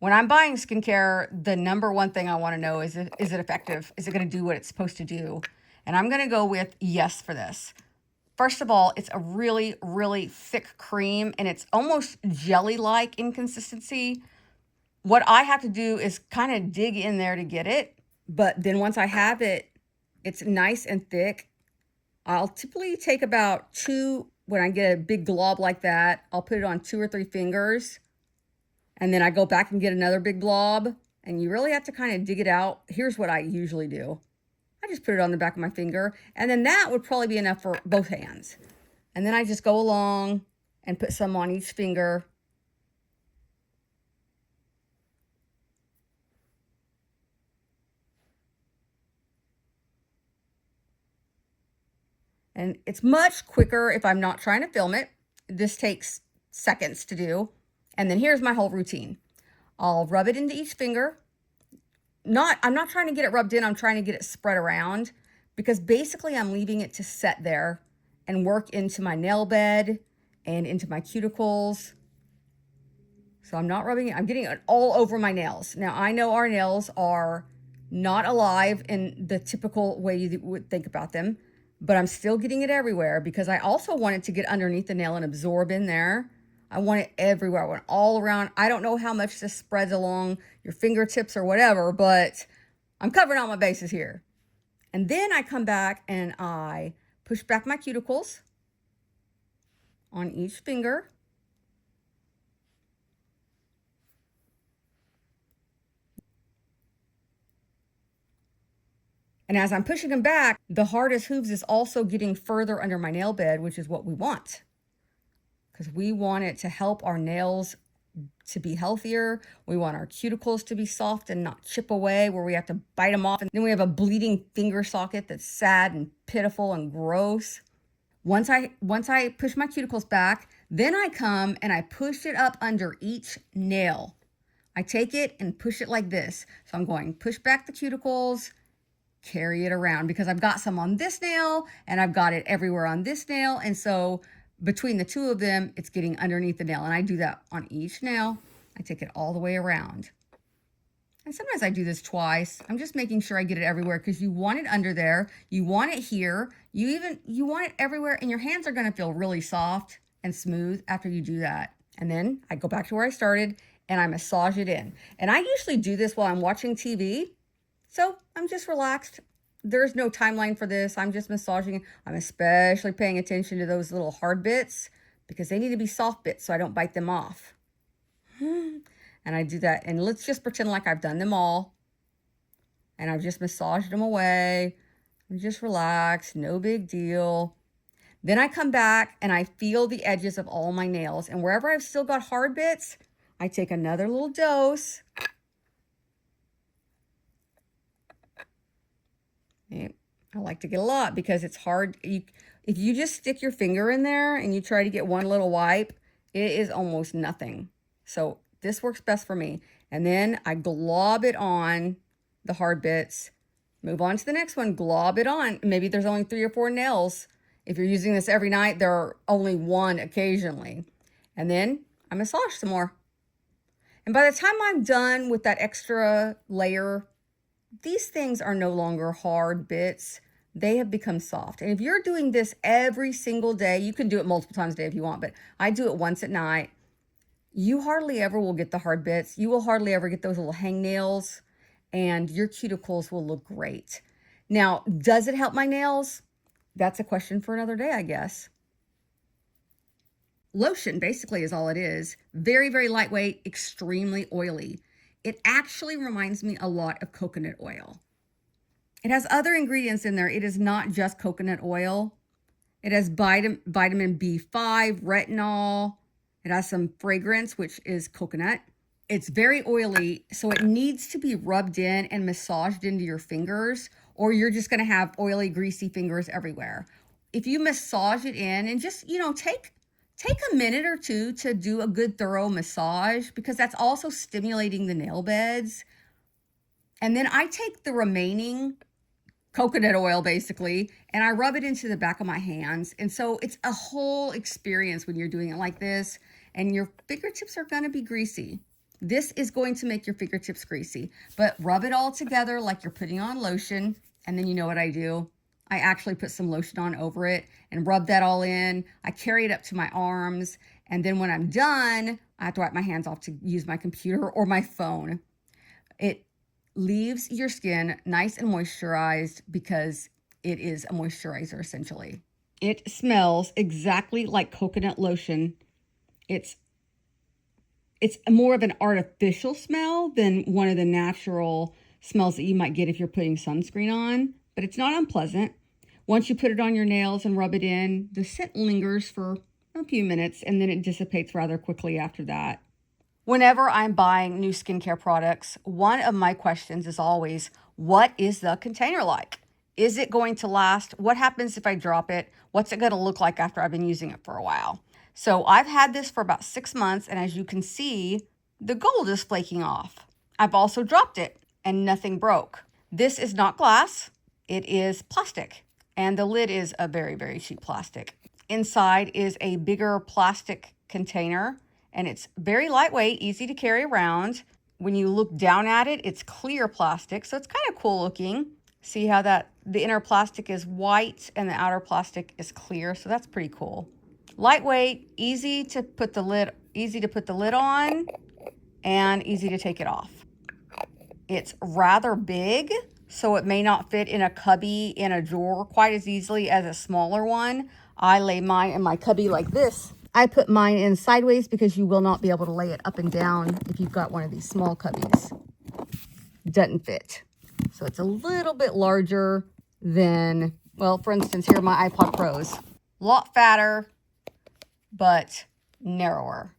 When I'm buying skincare, the number one thing I want to know is it effective? Is it going to do what it's supposed to do? And I'm going to go with yes for this. First of all, it's a really, really thick cream and it's almost jelly-like in consistency. What I have to do is kind of dig in there to get it. But then once I have it, it's nice and thick. I'll typically take about two, when I get a big glob like that, I'll put it on 2 or 3 fingers. And then I go back and get another big blob. And you really have to kind of dig it out. Here's what I usually do. I just put it on the back of my finger. And then that would probably be enough for both hands. And then I just go along and put some on each finger. And it's much quicker if I'm not trying to film it. This takes seconds to do. And then here's my whole routine. I'll rub it into each finger. I'm not trying to get it rubbed in, I'm trying to get it spread around because basically I'm leaving it to set there and work into my nail bed and into my cuticles. So I'm not rubbing it, I'm getting it all over my nails. Now I know our nails are not alive in the typical way you would think about them, but I'm still getting it everywhere because I also want it to get underneath the nail and absorb in there. I want it everywhere. I want it all around. I don't know how much this spreads along your fingertips or whatever, but I'm covering all my bases here. And then I come back and I push back my cuticles on each finger. And as I'm pushing them back, the hardest hooves is also getting further under my nail bed, which is what we want. Because we want it to help our nails to be healthier. We want our cuticles to be soft and not chip away where we have to bite them off. And then we have a bleeding finger socket that's sad and pitiful and gross. Once I push my cuticles back, then I come and I push it up under each nail. I take it and push it like this. So I'm going push back the cuticles, carry it around because I've got some on this nail and I've got it everywhere on this nail. And so between the two of them, it's getting underneath the nail. And I do that on each nail. I take it all the way around. And sometimes I do this twice. I'm just making sure I get it everywhere because you want it under there. You want it here. You want it everywhere. And your hands are going to feel really soft and smooth after you do that. And then I go back to where I started and I massage it in. And I usually do this while I'm watching TV. So I'm just relaxed. There's no timeline for this. I'm just massaging. I'm especially paying attention to those little hard bits because they need to be soft bits so I don't bite them off. And I do that. And let's just pretend like I've done them all. And I've just massaged them away. I'm just relaxed. No big deal. Then I come back and I feel the edges of all my nails. And wherever I've still got hard bits, I take another little dose. I like to get a lot because it's hard. If you just stick your finger in there and you try to get one little wipe, it is almost nothing. So this works best for me. And then I glob it on the hard bits. Move on to the next one, glob it on. Maybe there's only 3 or 4 nails. If you're using this every night, there are only 1 occasionally. And then I massage some more. And by the time I'm done with that extra layer, these things are no longer hard bits. They have become soft. And if you're doing this every single day, you can do it multiple times a day if you want, but I do it once at night. You hardly ever will get the hard bits. You will hardly ever get those little hangnails, and your cuticles will look great. Now, does it help my nails? That's a question for another day, I guess. Lotion basically is all it is. Very, very lightweight, extremely oily. It actually reminds me a lot of coconut oil. It has other ingredients in there. It is not just coconut oil. It has vitamin B5, retinol. It has some fragrance, which is coconut. It's very oily, so it needs to be rubbed in and massaged into your fingers, or you're just going to have oily, greasy fingers everywhere. If you massage it in and just, take a minute or two to do a good thorough massage because that's also stimulating the nail beds. And then I take the remaining coconut oil basically and I rub it into the back of my hands. And so it's a whole experience when you're doing it like this, and your fingertips are going to be greasy. This is going to make your fingertips greasy, but rub it all together like you're putting on lotion. And then you know what I do? I actually put some lotion on over it and rub that all in. I carry it up to my arms. And then when I'm done, I have to wipe my hands off to use my computer or my phone. It leaves your skin nice and moisturized because it is a moisturizer essentially. It smells exactly like coconut lotion. It's more of an artificial smell than one of the natural smells that you might get if you're putting sunscreen on, but it's not unpleasant. Once you put it on your nails and rub it in, the scent lingers for a few minutes and then it dissipates rather quickly after that. Whenever I'm buying new skincare products, one of my questions is always, what is the container like? Is it going to last? What happens if I drop it? What's it going to look like after I've been using it for a while? So I've had this for about 6 months, and as you can see, the gold is flaking off. I've also dropped it, and nothing broke. This is not glass. It is plastic, and the lid is a very, very cheap plastic. Inside is a bigger plastic container, and it's very lightweight, easy to carry around. When you look down at it, it's clear plastic, so it's kind of cool looking. See how the inner plastic is white and the outer plastic is clear, so that's pretty cool. Lightweight, easy to put the lid on, and easy to take it off. It's rather big, so it may not fit in a cubby in a drawer quite as easily as a smaller one. I lay mine in my cubby like this. I put mine in sideways because you will not be able to lay it up and down if you've got one of these small cubbies. Doesn't fit. So it's a little bit larger than, well, for instance, here are my iPod Pros. A lot fatter, but narrower.